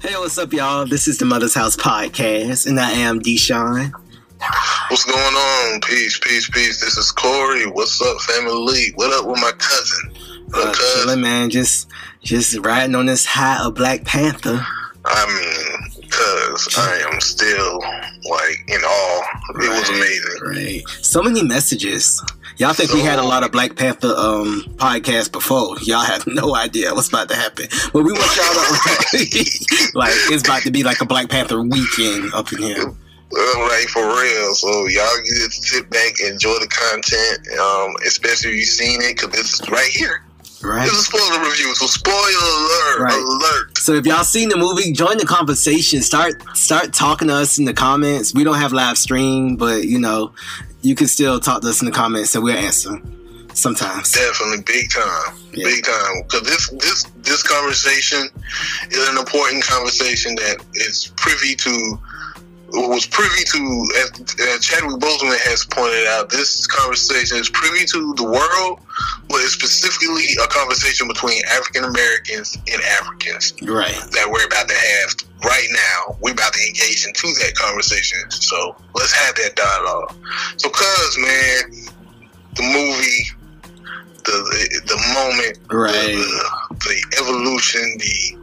Hey, what's up, y'all? This is the Mother's House Podcast, and I am Deshaun. What's going on? Peace. This is Corey. What's up, family? What up with my cousin? Chilling, man. Just riding on this high of Black Panther. I mean, cuz I am still, in awe. It was amazing. Right. So many messages. Y'all think we had a lot of Black Panther podcasts before. Y'all have no idea what's about to happen. But we want y'all to, it's about to be like a Black Panther weekend up in here. Right, for real. So y'all just sit back, enjoy the content, especially if you've seen it, because this is right here. Right. This is a spoiler review, so spoiler alert. So if y'all seen the movie, join the conversation. Start talking to us in the comments. We don't have live stream, but you can still talk to us in the comments and we'll answer sometimes. Definitely, big time. Because this conversation is an important conversation that was privy to, as Chadwick Boseman has pointed out, this conversation is privy to the world, but it's specifically a conversation between African Americans and Africans. Right. That we're about to have right now. We're about to engage into that conversation. So let's have that dialogue. So, man, the movie, the moment, right, the evolution, the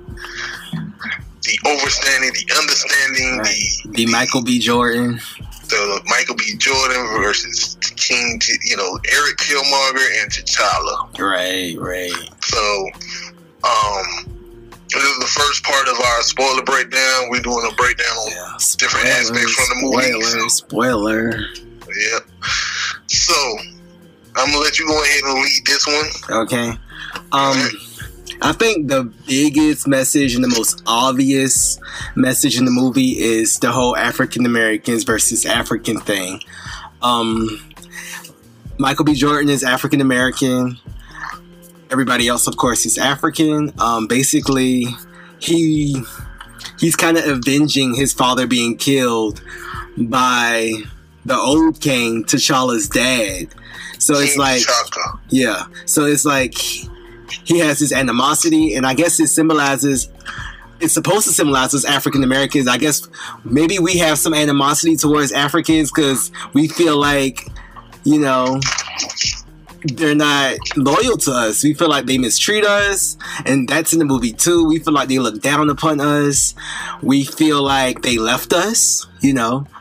overstanding, the understanding, right, the Michael B. Jordan. The Michael B. Jordan versus King, Eric Killmonger and T'Challa. Right. So, this is the first part of our spoiler breakdown. We're doing a breakdown on different aspects from the movie. Spoiler. Yep. So, I'm going to let you go ahead and lead this one. Okay. I think the biggest message and the most obvious message in the movie is the whole African Americans versus African thing. Michael B. Jordan is African American. Everybody else, of course, is African. Basically, he's kind of avenging his father being killed by the old king, T'Challa's dad. So it's like, yeah. So it's like he has this animosity, and I guess it's supposed to symbolize us African Americans. I guess maybe we have some animosity towards Africans because we feel like, they're not loyal to us. We feel like they mistreat us, and that's in the movie too. We feel like they look down upon us. We feel like they left us,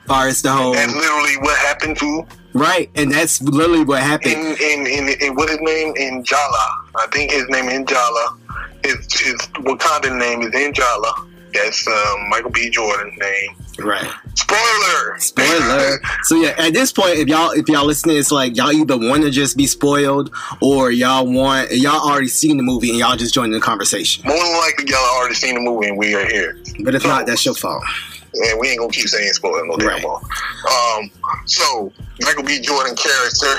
far as the whole... That's literally what happened to... Right, and that's literally what happened. In what his name? N'Jala. I think his name is N'Jala. His Wakandan name is N'Jala. That's Michael B. Jordan's name. Right. Spoiler. So yeah, at this point, if y'all listening, it's like y'all either want to just be spoiled or y'all already seen the movie and y'all just joining the conversation. More than likely, y'all already seen the movie and we are here. But if not, that's your fault. And we ain't gonna keep saying spoiler no damn more. So Michael B. Jordan character,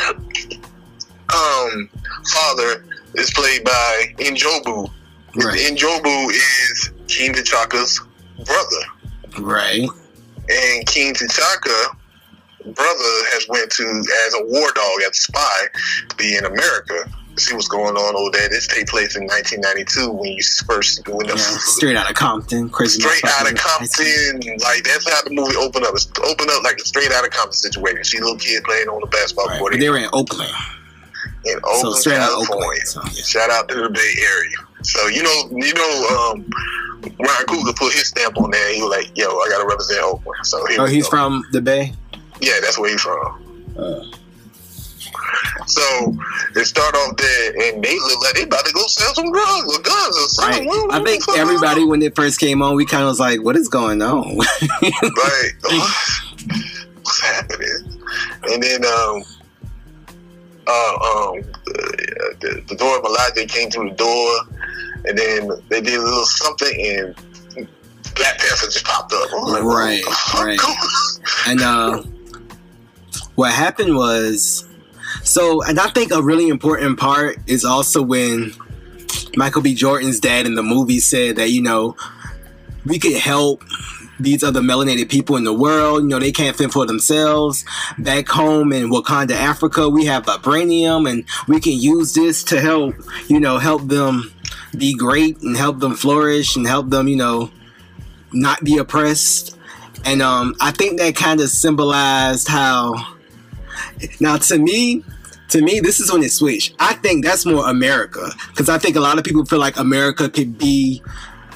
father is played by Njobu. Right. Njobu is King T'Challa's brother. Right. And King T'Challa brother has went to as a war dog, as a spy, to be in America. See what's going on over there. This take place in 1992 when you first doing the straight out of Compton. Straight out of Compton. Like, that's how the movie opened up. It's opened up like a straight out of Compton situation. See little kid playing on the basketball court. They were in Oakland. So California. Shout out to the Bay Area. So Ryan Coogler put his stamp on there. He was like, "Yo, I gotta represent Oakland." So he's from the Bay. Yeah, that's where he's from. So they start off there, and they look like they about to go sell some drugs or guns or something. Right. I think everybody, when it first came on, we kind of was like, "What is going on?" Right. What's happening? And then the door of Elijah came through the door, and then they did a little something, and Black Panther just popped up. Right. And what happened was, and I think a really important part is also when Michael B. Jordan's dad in the movie said that, we could help these other melanated people in the world. They can't fend for themselves. Back home in Wakanda, Africa, we have vibranium, and we can use this to help them be great and help them flourish and help them, not be oppressed. And I think that kind of symbolized how. Now, to me, this is when it switched. I think that's more America, because I think a lot of people feel like America could be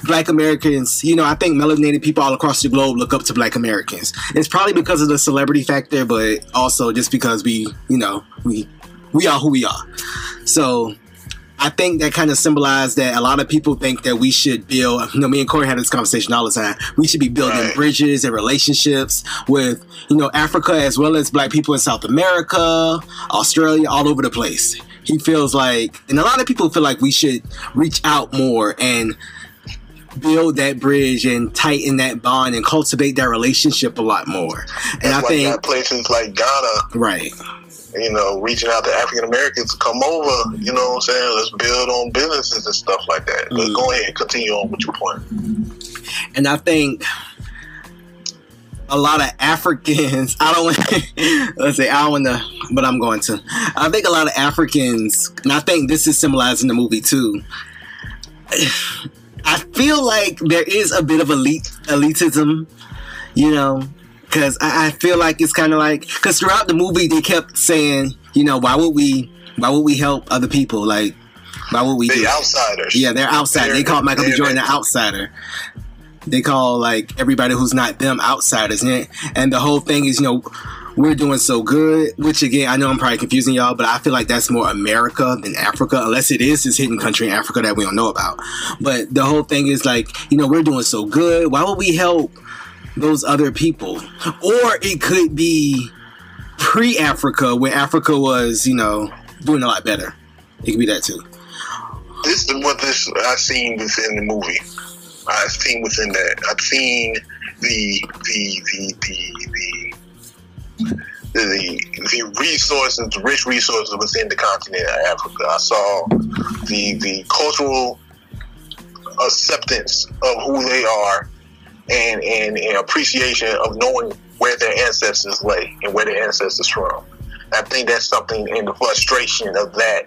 Black Americans. You know, I think melanated people all across the globe look up to Black Americans. It's probably because of the celebrity factor, but also just because we are who we are. So I think that kind of symbolized that a lot of people think that we should build, you know, me and Corey had this conversation all the time. We should be building bridges and relationships with, you know, Africa as well as Black people in South America, Australia, all over the place. He feels like, and a lot of people feel like we should reach out more and build that bridge and tighten that bond and cultivate that relationship a lot more. And that's I think got places like Ghana, right, you know, reaching out to African Americans to come over, you know what I'm saying? Let's build on businesses and stuff like that. Let's go ahead, continue on with your point. And I think a lot of Africans, I don't want to, but I'm going to. I think a lot of Africans, and I think this is symbolized in the movie too, I feel like there is a bit of elitism, you know, because I feel like it's kind of like, because throughout the movie they kept saying, you know, why would we help other people? Like, why would we? They're outsiders. Yeah, they're outsiders. They call Michael B. Jordan an outsider. They call like everybody who's not them outsiders, and the whole thing is, you know, we're doing so good, which again, I know I'm probably confusing y'all, but I feel like that's more America than Africa, unless it is this hidden country in Africa that we don't know about. But the whole thing is like, you know, we're doing so good. Why would we help those other people? Or it could be pre-Africa, when Africa was, you know, doing a lot better. It could be that too. This is what I've seen within the movie. I've seen within that. I've seen the resources, the rich resources within the continent of Africa. I saw the cultural acceptance of who they are and appreciation of knowing where their ancestors lay and where their ancestors from. I think that's something, in the frustration of that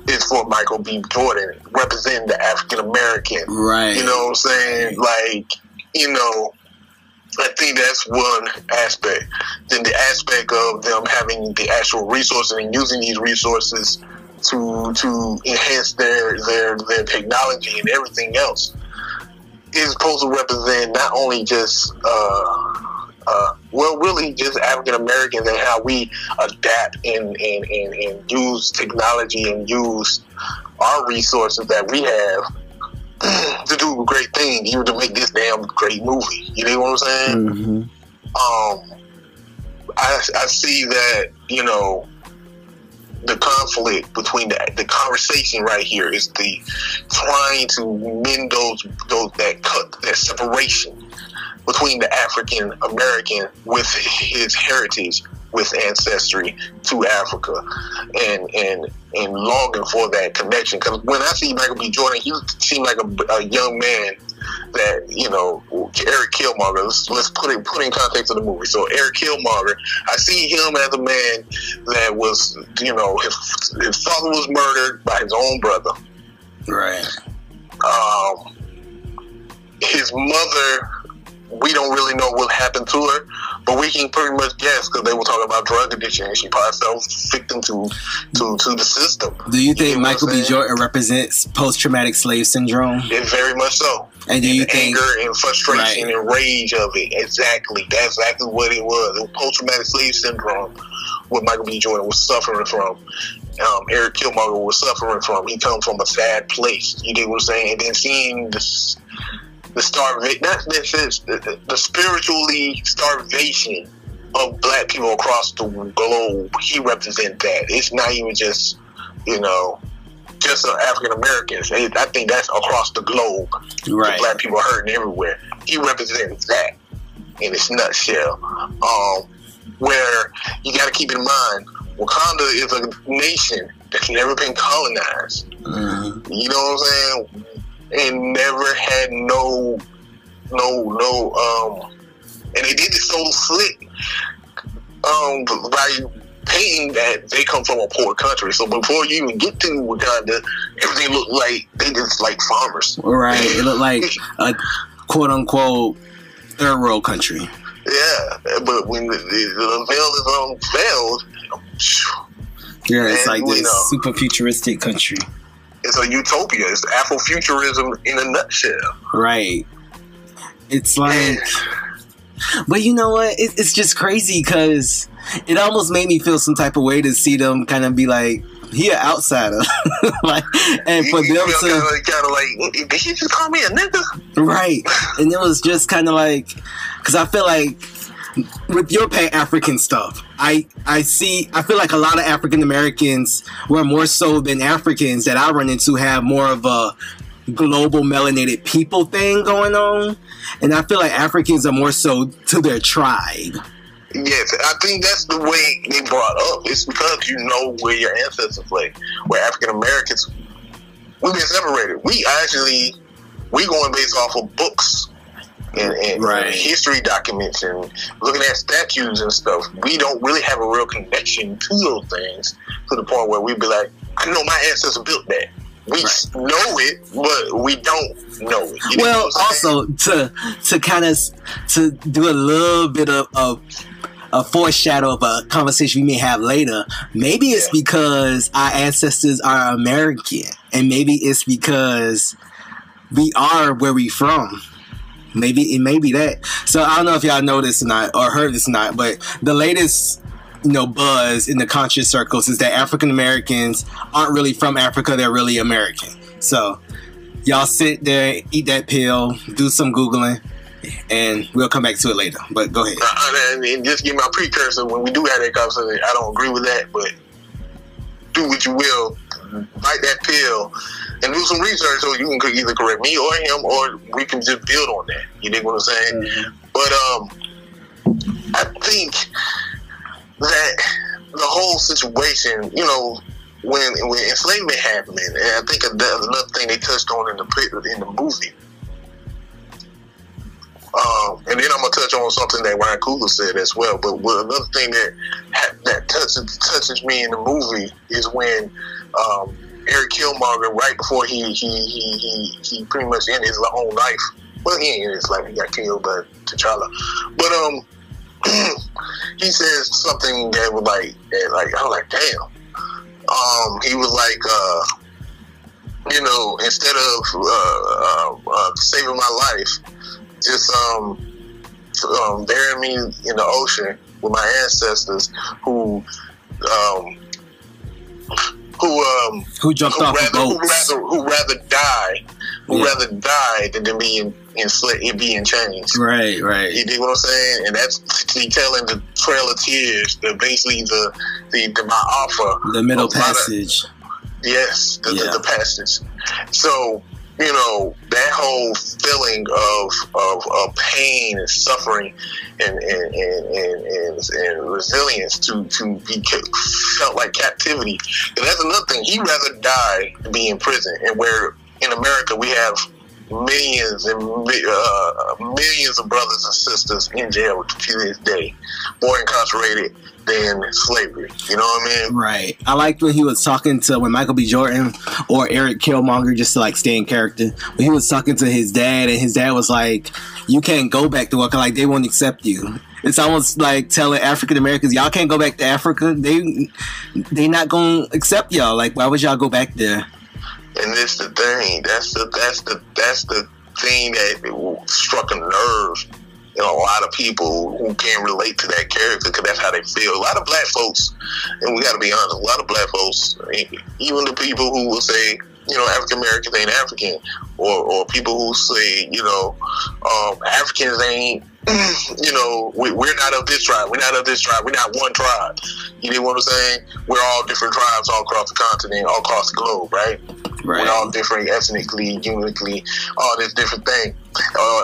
is for Michael B. Jordan representing the African American. Right. You know what I'm saying? Like, you know, I think that's one aspect. Then the aspect of them having the actual resources and using these resources to enhance their technology and everything else is supposed to represent not only just really just African Americans and how we adapt and use technology and use our resources that we have to do great things, even to make this damn great movie. You know what I'm saying? Mm-hmm. I see that, you know, the conflict between the conversation right here is the trying to mend that separation between the African American with his heritage, with ancestry to Africa, and longing for that connection. Because when I see Michael B. Jordan, he seemed like a young man that, you know, Eric Killmonger. Let's put in context of the movie. So Eric Killmonger, I see him as a man that was, you know, his father was murdered by his own brother. Right. His mother, we don't really know what happened to her, but we can pretty much guess because they were talking about drug addiction and she probably fell victim to the system. Do you think Michael B. Jordan represents post-traumatic slave syndrome? It very much so. And do you think anger and frustration and rage of it? Exactly. That's exactly what it was. It was post-traumatic slave syndrome. What Michael B. Jordan was suffering from. Eric Killmonger was suffering from. He comes from a sad place. You get what I'm saying? And then seeing this. The spiritually starvation of black people across the globe, he represents that. It's not even just, you know, just African Americans. I think that's across the globe. Right. Black people are hurting everywhere. He represents that in its nutshell. Where you got to keep in mind, Wakanda is a nation that's never been colonized. Mm-hmm. You know what I'm saying? And never had no, and they did it so slick, by painting that they come from a poor country. So before you even get to Wakanda, everything looked like they just like farmers. Right. It looked like quote unquote third world country. Yeah, but when the veil is unveiled, yeah, it's like this super futuristic country. It's a utopia. It's Afrofuturism in a nutshell. Right. It's like, but you know what? It's just crazy because it almost made me feel some type of way to see them kind of be like, he an outsider. Like, and for them to kind of like, did he just call me a nigga? Right. And it was just kind of like, because I feel like with your Pan-African stuff, I feel like a lot of African Americans were more so than Africans that I run into have more of a global melanated people thing going on. And I feel like Africans are more so to their tribe. Yes, I think that's the way they brought up. It's because you know where your ancestors lay. Where African Americans, we've been separated. We going based off of books and right. history documents and looking at statues and stuff. We don't really have a real connection to those things to the point where we'd be like, I know my ancestors built that. We know it, but we don't know it. You well, also to kind of to do a little bit of a foreshadow of a conversation we may have later. Maybe it's because our ancestors are American, and maybe it's because we are where we from. Maybe it may be that. So I don't know if y'all know this or not, or heard this or not, but the latest buzz in the conscious circles is that African Americans aren't really from Africa, they're really American. So y'all sit there, eat that pill, do some Googling, and we'll come back to it later. But go ahead. And just give my precursor, when we do have that conversation, I don't agree with that, but do what you will, bite that pill, and do some research so you can either correct me or him, or we can just build on that. You dig what I'm saying? Mm-hmm. But I think that the whole situation, when enslavement happened, and I think another thing they touched on in the movie. And then I'm gonna touch on something that Ryan Coogler said as well. But another thing that touches me in the movie is when Eric Killmonger, right before he pretty much ended his own life. Well, he ain't ended his life; he got killed by T'Challa. But he says something that was like I was like, damn. He was like, instead of saving my life, just burying me in the ocean with my ancestors who jumped off the boats. Who rather die than be in chains. Right. You dig what I'm saying? And that's telling the Trail of Tears, basically the Ma'afa, the middle passage. Yes, the passage. So that whole feeling of pain and suffering and resilience to be felt like captivity. And that's another thing. He'd rather die than be in prison. And where in America we have millions and millions of brothers and sisters in jail to this day, more incarcerated than slavery. You know what I mean? Right. I liked when he was talking to when Michael B. Jordan or Eric Killmonger, just to like stay in character, when he was talking to his dad, and his dad was like, "You can't go back to work. Like they won't accept you." It's almost like telling African Americans, "Y'all can't go back to Africa. They not gonna accept y'all. Like why would y'all go back there?" And this the thing. That's the thing that struck a nerve in a lot of people who can relate to that character, because that's how they feel. A lot of black folks, and we got to be honest, a lot of black folks, even the people who will say, African Americans ain't African, or people who say, Africans ain't, we're not of this tribe, we're not of this tribe, we're not one tribe. You know what I'm saying? We're all different tribes all across the continent, all across the globe, right? We're all different ethnically, uniquely, all this different thing.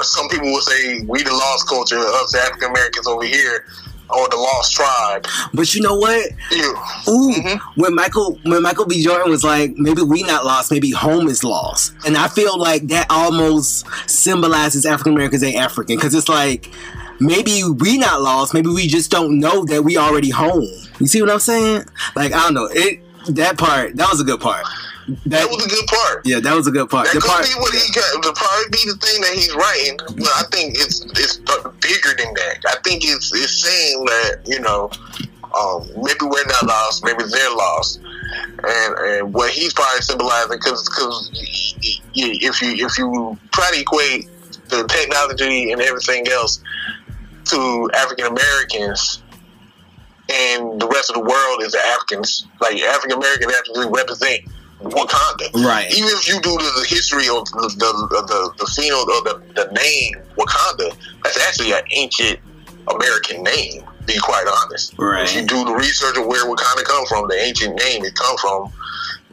Some people will say we the lost culture, us African Americans over here, or the lost tribe. But you know what? Yeah. Ooh, when Michael B. Jordan was like, maybe we not lost, maybe home is lost. And I feel like that almost symbolizes African Americans ain't African, because it's like, maybe we not lost, maybe we just don't know that we already home. You see what I'm saying? Like, I don't know. That was a good part. That was a good part. Yeah, that was a good part. That could be what he got. To probably be the thing that he's writing. But I think it's bigger than that. I think it's saying that, you know, maybe we're not lost, maybe they're lost, and what he's probably symbolizing, because if you try to equate the technology and everything else to African Americans, and the rest of the world is the Africans, like African Americans actually represent Wakanda. Right. Even if you do the history of the field of the name Wakanda, that's actually an ancient American name, to be quite honest. Right. If you do the research of where Wakanda come from, the ancient name, it comes from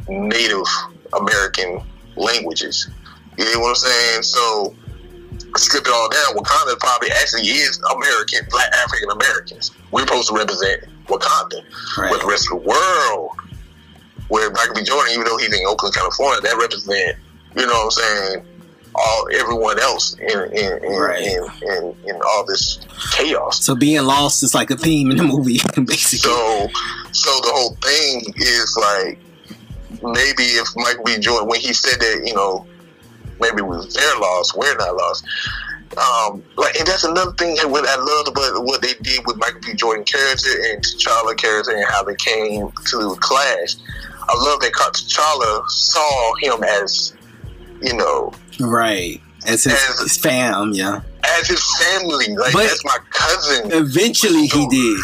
Native American languages. You know what I'm saying? So, strip it all down, Wakanda probably actually is American, Black African Americans. We're supposed to represent Wakanda. Right. With the rest of the world, where Michael B. Jordan, even though he's in Oakland, California, that represent, you know what I'm saying, everyone else in all this chaos. So being lost is like a theme in the movie, basically. So the whole thing is like, maybe if Michael B. Jordan, when he said that, you know, maybe they're lost, we're not lost. And that's another thing that what I love about what they did with Michael B. Jordan character and T'Challa character and how they came to clash. I love that T'Challa saw him as, you know, right, as his fam, yeah, as his family. Like, but that's my cousin. Eventually, he did.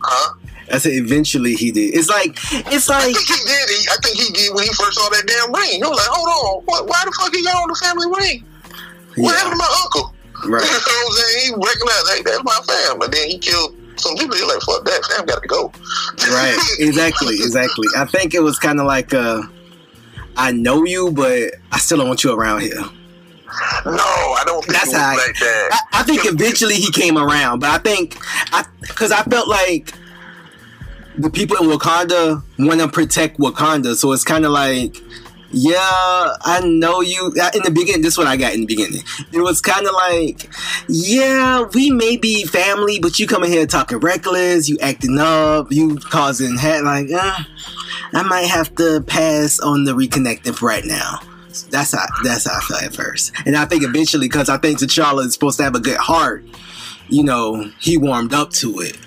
Huh? I said eventually he did. It's like I think he did. I think he did when he first saw that damn ring. He was like, hold on, why the fuck he got on the family ring? What happened to my uncle? Right. You know what I'm saying? He recognized, hey, that's my fam. But then he killed some people. He's like, fuck that, fam got to go. Right. Exactly. I think it was kind of like, I know you, but I still don't want you around here. No, I don't think it was like that. I think eventually he came around, but because I felt like the people in Wakanda want to protect Wakanda, so it's kind of like, yeah, I know you. In the beginning, this is what I got in the beginning. It was kind of like, yeah, we may be family, but you coming here talking reckless, you acting up, you causing like, I might have to pass on the reconnecting right now. That's how I felt at first, and I think eventually, because I think T'Challa is supposed to have a good heart, you know, he warmed up to it.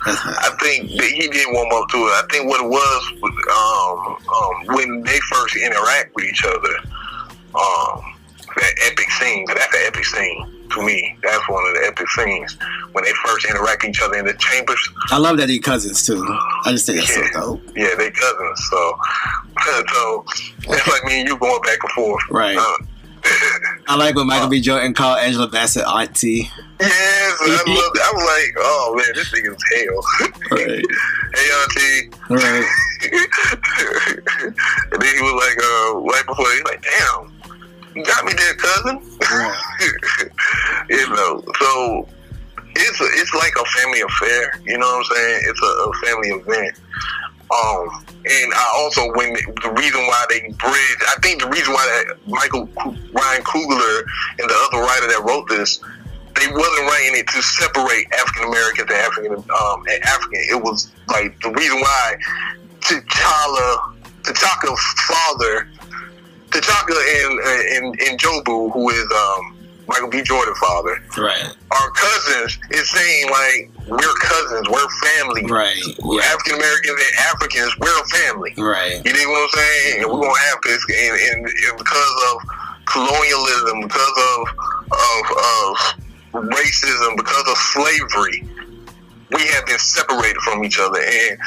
I think that he did warm up to it. I think what it was when they first interact with each other, that epic scene. That's an epic scene to me. That's one of the epic scenes when they first interact with each other in the chambers. I love that they're cousins too. I just think that's so dope. Yeah, they cousins. So it's like me and you going back and forth. Right. I like when Michael B. Jordan called Angela Bassett auntie. Yes, I love that. I was like, oh man, this nigga is hell. Right. Hey auntie. Right. And then he was like, right before, he's like, damn, you got me there, cousin. Right. You know, so it's like a family affair. You know what I'm saying? It's a family event. And I also, the reason why they bridge, I think the reason why that Ryan Coogler and the other writer that wrote this, they wasn't writing it to separate African Americans and African. It was like the reason why T'Chaka's father, T'Chaka and Jobu, who is Michael B. Jordan's father, right, our cousins, is saying like, we're cousins, we're family. Right. We're African Americans and Africans, we're a family. Right. You know what I'm saying? And we're gonna have this, and because of colonialism, because of racism, because of slavery, we have been separated from each other, and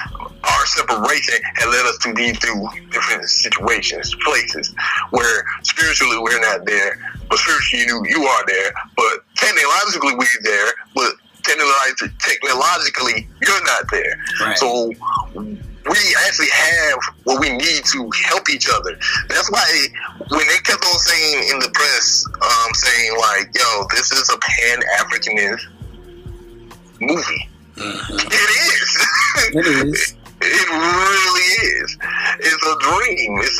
our separation has led us to these two different situations, places where spiritually we're not there, but spiritually you are there, but technologically we're there, but technologically you're not there. Right. So we actually have what we need to help each other. That's why when they kept on saying in the press, saying like, yo, this is a Pan-Africanist movie. Mm-hmm. It is. It really is. It's a dream. It's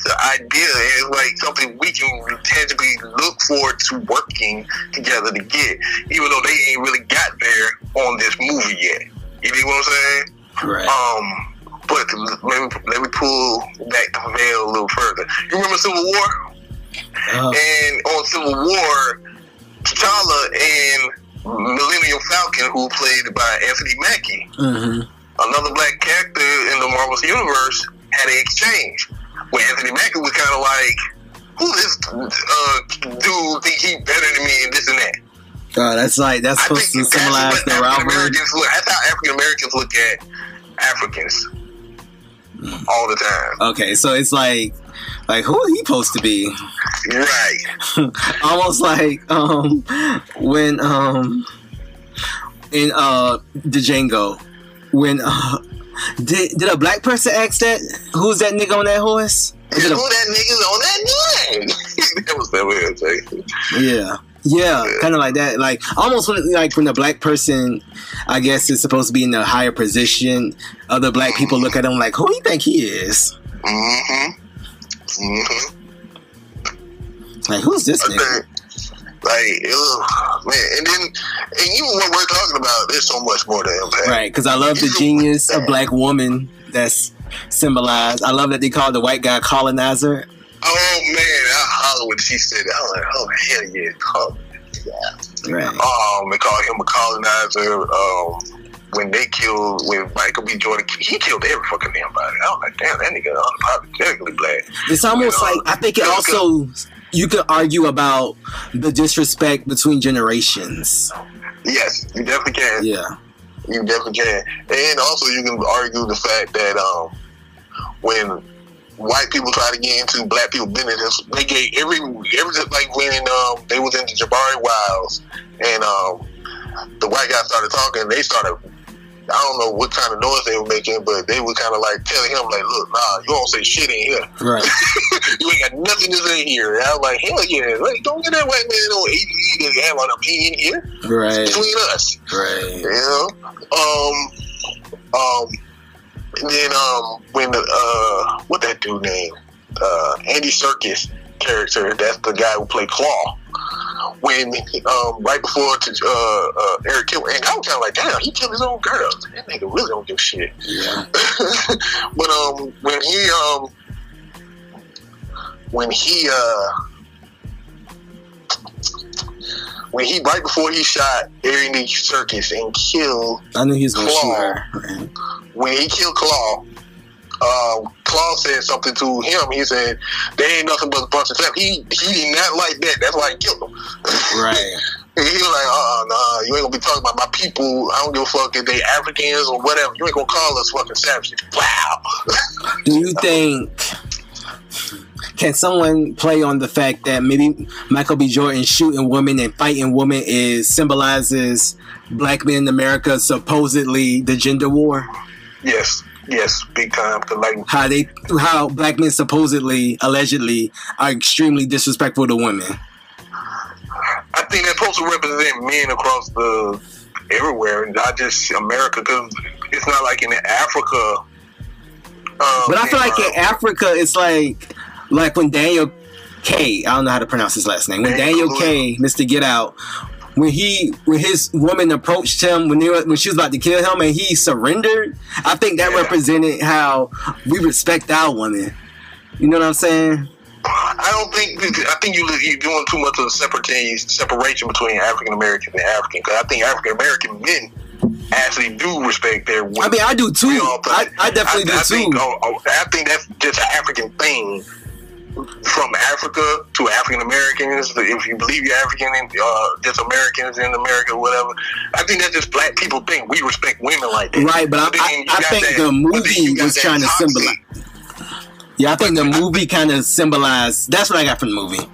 an idea. It's like something we can tangibly look forward to working together to get, even though they ain't really got there on this movie yet. You know what I'm saying? Right. But let me pull back the veil a little further. You remember Civil War? And on Civil War, T'Challa and Millennium Falcon, who played by Anthony Mackie, another black character in the Marvel's universe, had an exchange where Anthony Mackie was kind of like, who this dude think he better than me and this and that. That's supposed to symbolize the rivalry. That's how African Americans look at Africans all the time. Okay, so it's like who he supposed to be? Right. Almost like when in the Django, when did a black person ask that? Who's that nigga on that horse? Who that nigga's on that nigga? That was that way. Yeah, kind of like that. Like almost when the black person, I guess, is supposed to be in a higher position, other black people look at him like, who do you think he is? Like, who's this nigga? Man, and even when we're talking about, there's so much more to unpack. Right, because I love the genius of black woman that's symbolized. I love that they call the white guy colonizer. Oh man, I hollered when she said that. I was like, oh hell yeah, colonizer. Right. They call him a colonizer. When Michael B. Jordan, he killed every fucking damn body. I was like, damn, that nigga unapologetically black. It's almost like, I think it also, you could argue about the disrespect between generations. Yes, you definitely can. Yeah. You definitely can. And also you can argue the fact that when white people try to get into black people business, they gave every like when they was in the Jabari Wilds and the white guy started talking, they started, I don't know what kind of noise they were making, but they were kind of like telling him like, look, nah, you don't say shit in here. Right. You ain't got nothing to say here. And I was like, hell yeah, like, don't get that white man no ADD have an opinion here. Right. It's between us. Right. You know? And then when what that dude named Andy Serkis character, that's the guy who played Claw. When right before Eric killed, and I was kind of like, damn, he killed his own girl. That nigga really don't give a shit. Yeah. But when he right before he shot Andy Serkis and killed, I knew he was gonna shoot her. When he killed Claw, Claw said something to him. He said, "They ain't nothing but a bunch of stuff." He did not like that. That's why he killed him. Right. He was like, nah, you ain't gonna be talking about my people. I don't give a fuck if they Africans or whatever. You ain't gonna call us fucking savages. Wow. Do you think, can someone play on the fact that maybe Michael B. Jordan shooting women and fighting women symbolizes black men in America, supposedly the gender war? Yes, big time. Like how black men supposedly, allegedly, are extremely disrespectful to women. I think that's supposed to represent men across everywhere, and not just America, because it's not like in Africa. But I feel like in Africa, it's like when Daniel K. I don't know how to pronounce his last name. When Daniel K. Mr. Get Out. When his woman approached him when she was about to kill him and he surrendered, I think that represented how we respect our women. You know what I'm saying? I think you're doing too much of a separation between African American and African, because I think African American men actually do respect their women. I mean, I do too. I definitely do too. I think that's just an African thing. From Africa to African Americans, if you believe you're African and just Americans in America or whatever, I think that's just black people think we respect women like that. Right, but I think the movie was trying to symbolize. Yeah, I think the movie kind of symbolized. That's what I got from the movie.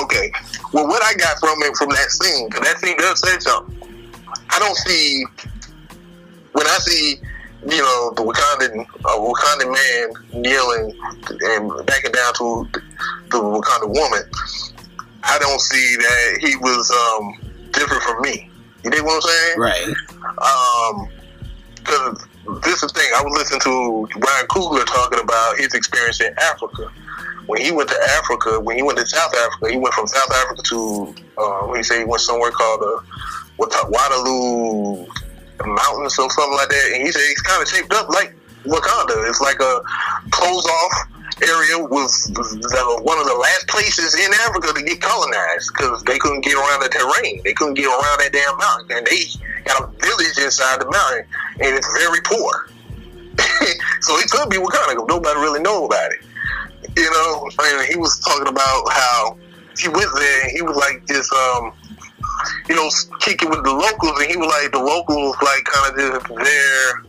Okay, well, what I got from that scene, because that scene does say something. I don't see, when I see, you know, the Wakandan man kneeling and backing down to the Wakandan woman, I don't see that he was different from me. You dig what I'm saying? Right. Because this is the thing, I was listening to Ryan Coogler talking about his experience in Africa. When he went to Africa, when he went to South Africa, he went from South Africa to, he went somewhere called Waterloo Mountains or something like that, and he said he's kind of shaped up like Wakanda. It's like a closed off area with one of the last places in Africa to get colonized because they couldn't get around the terrain. They couldn't get around that damn mountain, and they got a village inside the mountain, and it's very poor. So it could be Wakanda. Nobody really know about it. You know, and he was talking about how he went there and he was like this, you know, kicking with the locals, and he was like, the locals like kind of just there,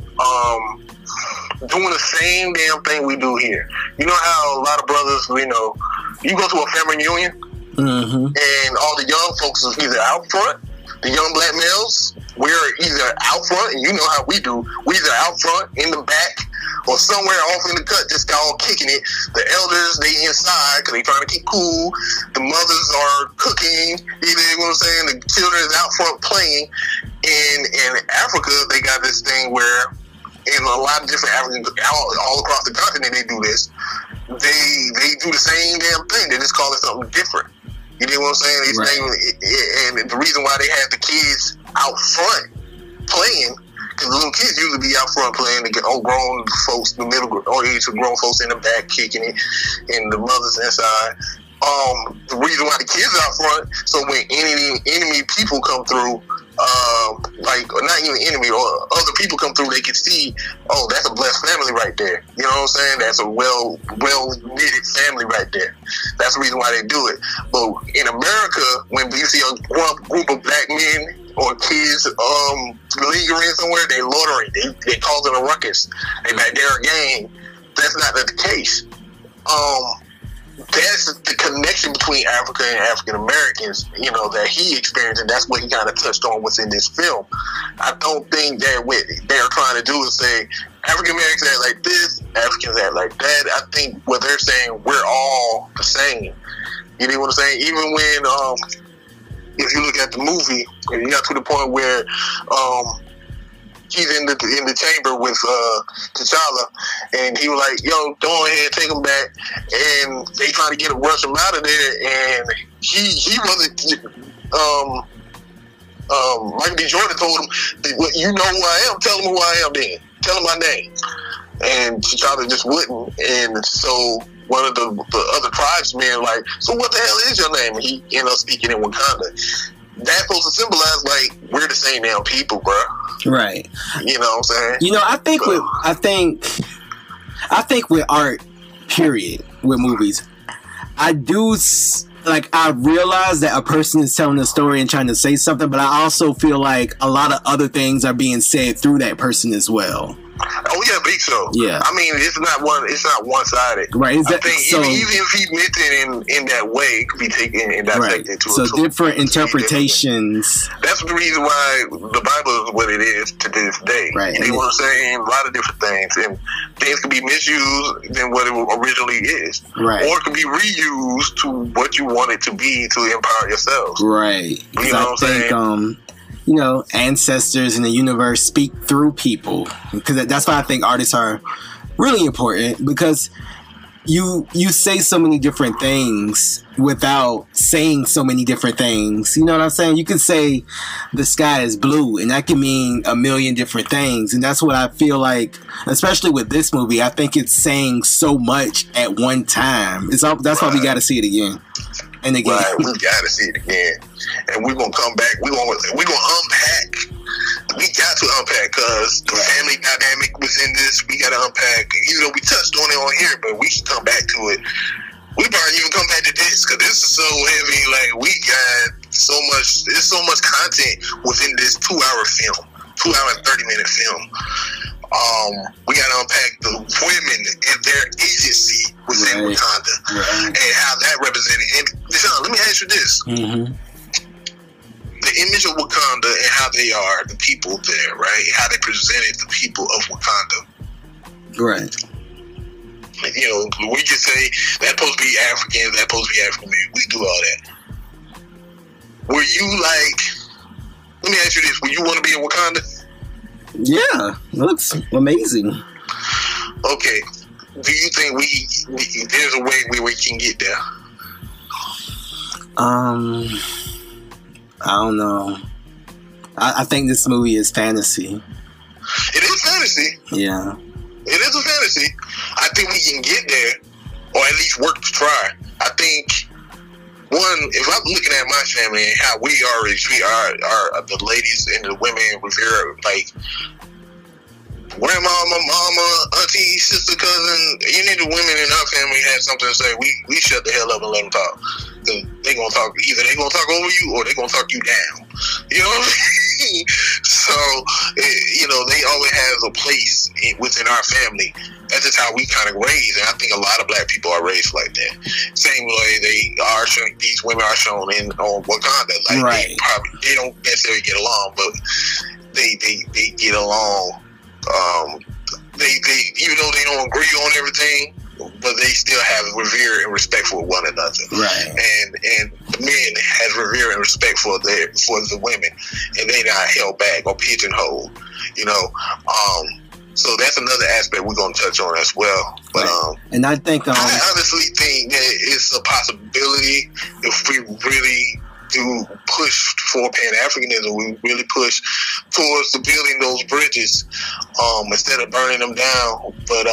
doing the same damn thing we do here. You know how a lot of brothers, you know, you go to a family reunion, and all the young folks is either out front, the young black males, we're either out front, and you know how we do, we're either out front, in the back, or somewhere off in the cut, just all kicking it. The elders, they inside, because they trying to keep cool. The mothers are cooking, you know what I'm saying? The children is out front playing. In Africa, they got this thing where, in a lot of different African, all across the continent, they do this. They do the same damn thing. They just call it something different. You know what I'm saying? Right. And the reason why they have the kids out front playing, because the little kids usually be out front playing, they get old grown folks, the middle or age of grown folks in the back kicking it, and the mothers inside. The reason why the kids are out front, so when enemy people come through, like, or not even enemy, or other people come through, they can see, oh, that's a blessed family right there. You know what I'm saying? That's a well knitted family right there. That's the reason why they do it. But in America, when you see a group of black men or kids lingering somewhere, they loitering, they causing a ruckus, they back there a gang. That's not the case. That's the connection between Africa and African Americans, you know, that he experienced, and that's what he kind of touched on within this film. I don't think that what they're trying to do is say African Americans act like this, Africans act like that. I think what they're saying, we're all the same. You know what I'm saying? Even when, if you look at the movie, you got to the point where he's in the chamber with T'Challa, and he was like, "Yo, go ahead, take him back." And they trying to rush him out of there, and he wasn't. Michael B. Jordan told him, "You know who I am. Tell him who I am. Then tell him my name." And T'Challa just wouldn't, and so one of the other tribesmen like, "So what the hell is your name?" And he ended up speaking in Wakanda. That's supposed to symbolize like we're the same damn people, bro. Right. You know what I'm saying? You know, I think with art, period, with movies, I realize that a person is telling a story and trying to say something, but I also feel like a lot of other things are being said through that person as well. Oh yeah, big so. Yeah. I mean, it's not one sided. Right. I think so, even if he meant it in that way, it could be taken and dissected right. to So different interpretations. That's the reason why the Bible is what it is to this day. Right. You know what I'm saying? A lot of different things, and things can be misused than what it originally is. Right. Or it can be reused to what you want it to be to empower yourself. Right. You know what I'm saying? You know, ancestors in the universe speak through people, because that's why I think artists are really important, because you say so many different things without saying so many different things. You know what I'm saying? You can say the sky is blue, and that can mean a million different things, and that's what I feel like, especially with this movie. I think it's saying so much at one time. That's why we got to see it again. And again. Right, we gotta see it again, and we're gonna come back. We're gonna unpack. We got to unpack because the family dynamic within this. We gotta unpack. Even though we touched on it on here, but we can come back to it. We probably even come back to this because this is so heavy. Like we got so much. There's so much content within this 2-hour film, 2-hour and 30-minute film. We got to unpack the women and their agency within Wakanda and how that represented. And Deshaun, let me ask you this. Mm-hmm. The image of Wakanda and how they are, the people there, right? How they presented the people of Wakanda. Right. You know, we just say that's supposed to be Africans, that's supposed to be African American. We do all that. Were you like, let me ask you this, would you want to be in Wakanda? Yeah, looks amazing. Okay, do you think there's a way where we can get there? I don't know. I think this movie is fantasy. It is fantasy. Yeah. It is a fantasy. I think we can get there, or at least work to try. I think, one, if I'm looking at my family and how we already treat our the ladies and the women revere, like grandmama, mama, auntie, sister, cousin, any of the women in our family had something to say, we shut the hell up and let them talk. Cause they gonna talk, either they gonna talk over you or they gonna talk you down. You know what I mean? So, you know, they always have a place within our family. That's just how we kind of raised, and I think a lot of black people are raised like that. Same way these women are shown on Wakanda. Like, right. They don't necessarily get along, but they get along. They even though they don't agree on everything, but they still have revere and respect for one another. Right. And the men has revere and respect for the women, and they not held back or pigeonholed. You know. So that's another aspect we're going to touch on as well. But right. And I think I honestly think that it's a possibility if we really do push for Pan-Africanism, we really push towards the building those bridges instead of burning them down. But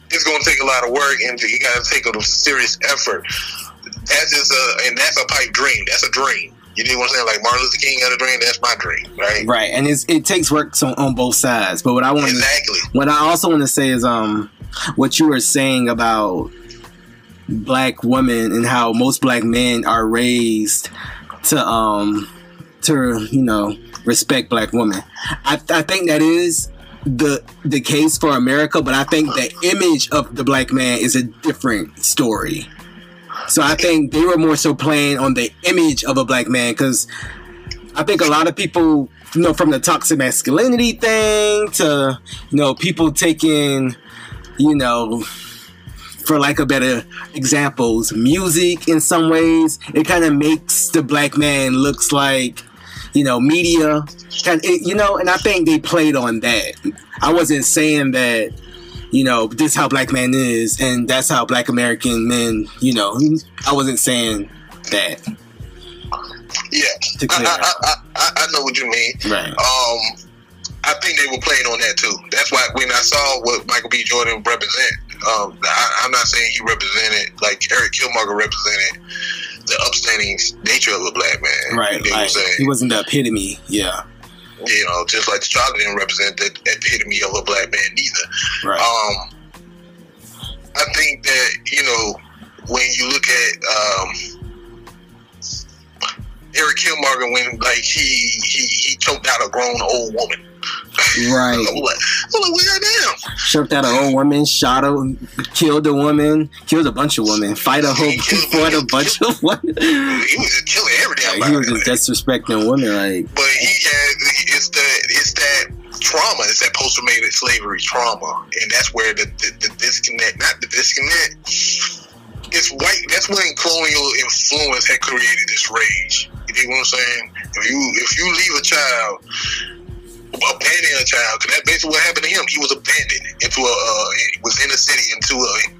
it's going to take a lot of work, and you got to take a serious effort. And that's a pipe dream. That's a dream. You know what I'm saying? Like Martin Luther King had a dream. That's my dream, right? Right, and it takes work on both sides. But what I want what I also want to say is what you were saying about black women and how most black men are raised to you know, respect black women. I think that is the case for America, but I think the image of the black man is a different story. So I think they were more so playing on the image of a black man, because I think a lot of people, you know, from the toxic masculinity thing to, you know, people taking, you know, for lack of better examples, music in some ways, it kind of makes the black man looks like, you know, media, you know, and I think they played on that. I wasn't saying that, you know, this is how black man is, and that's how black American men, you know, I wasn't saying that. Yeah, I know what you mean. Right. I think they were playing on that too. That's why when I saw what Michael B. Jordan represent, I'm not saying he represented, like Eric Killmonger represented the upstanding nature of a black man. Right. You know what I'm saying? He wasn't the epitome. Yeah. You know, just like Charlie didn't represent the epitome of a black man neither. Right. I think that, you know, when you look at Eric Killmonger, when like he choked out a grown old woman. Right. I'm like, goddamn. Choked out an old woman, shot her, killed a woman, killed a bunch of women, fought a bunch of women. He was just killing everything. Like, he was just disrespecting women, like. But it's that trauma, it's that post-traumatic slavery trauma, and that's where the disconnect, not the disconnect. It's white. That's when colonial influence had created this rage. You know what I'm saying? If you leave a child, abandon a child, because that's basically what happened to him. He was abandoned into within a city,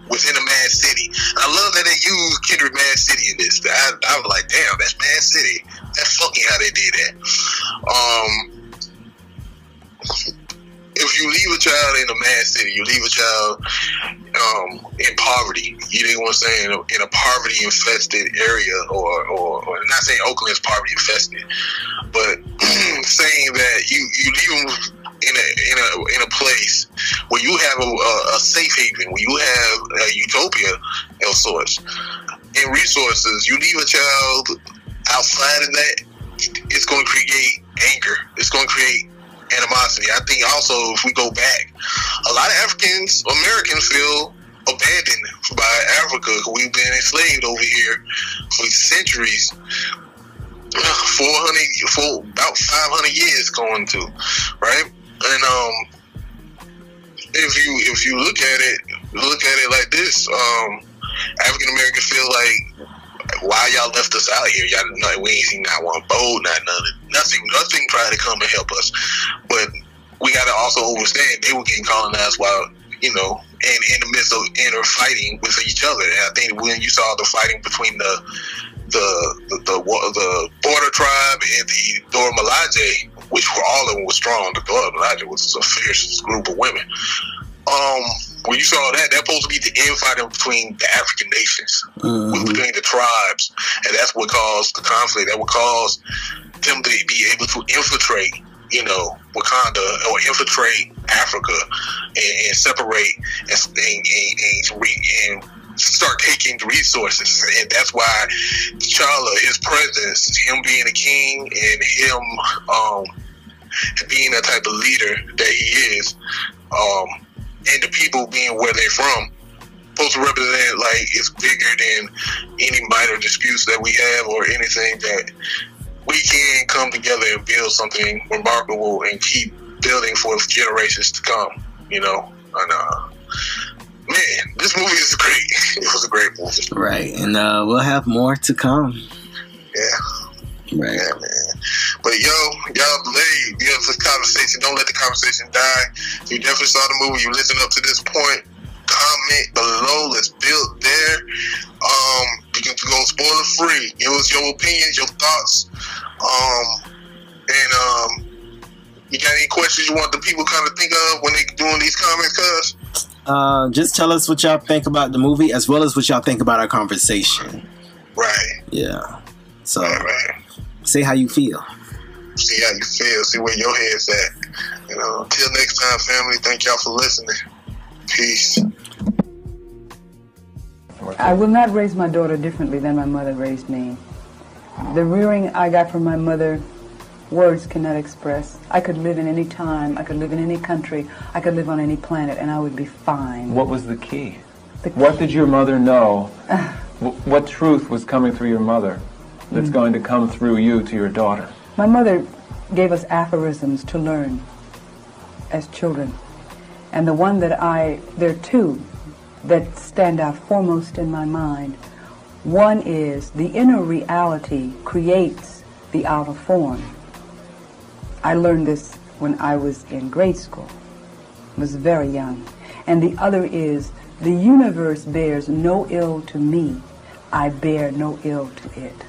within a mad city. I love that they used Kendrick Mad City in this. I was like, damn, that's Mad City. That's fucking how they did that. If you leave a child in a mad city, you leave a child in poverty. You know what I'm saying? In a poverty-infested area, or not saying Oakland is poverty-infested, but saying that you leave them in a place where you have a safe haven, where you have a utopia of sorts, and resources. You leave a child outside of that, it's going to create anger. It's going to create animosity. I think also, if we go back, a lot of Americans feel abandoned by Africa. We've been enslaved over here for centuries, for about 500 years going to, right? And if you look at it like this, African Americans feel like, why y'all left us out here? Y'all know we ain't seen not one boat, nothing trying to come and help us. But we got to also understand they were getting colonized while, you know, and in the midst of inner fighting with each other. And I think when you saw the fighting between the border tribe and the Dora Milaje, which all of them were strong. The Dora Milaje was a fierce group of women. when you saw that supposed to be the infighting between the African nations, between the tribes, and that's what caused the conflict. That would cause them to be able to infiltrate, you know, Wakanda, or infiltrate Africa and separate and start taking the resources. And that's why T'Challa, his presence, him being a king and him being that type of leader that he is, and the people being where they're from, supposed to represent, like, it's bigger than any minor disputes that we have or anything, that we can come together and build something remarkable and keep building for generations to come, you know. And man, this movie is great. It was a great movie. Right, and we'll have more to come. Yeah. Right. Yeah, man. But y'all believe, this conversation, don't let the conversation die. If you definitely saw the movie, you listen up to this point, comment below. Let's build there. You can go spoiler free. Give us your opinions, your thoughts. And you got any questions you want the people kind of think of when they doing these comments, cuz? Just tell us what y'all think about the movie, as well as what y'all think about our conversation. Right. Yeah. So, right. Say how you feel. See how you feel. See where your head's at. You know. Until next time, family. Thank y'all for listening. Peace. I will not raise my daughter differently than my mother raised me. The rearing I got from my mother, words cannot express. I could live in any time, I could live in any country, I could live on any planet, and I would be fine. What was the key? What did your mother know? What truth was coming through your mother that's going to come through you to your daughter? My mother gave us aphorisms to learn as children. And the one that there are two that stand out foremost in my mind. One is, the inner reality creates the outer form. I learned this when I was in grade school. I was very young. And the other is, the universe bears no ill to me. I bear no ill to it.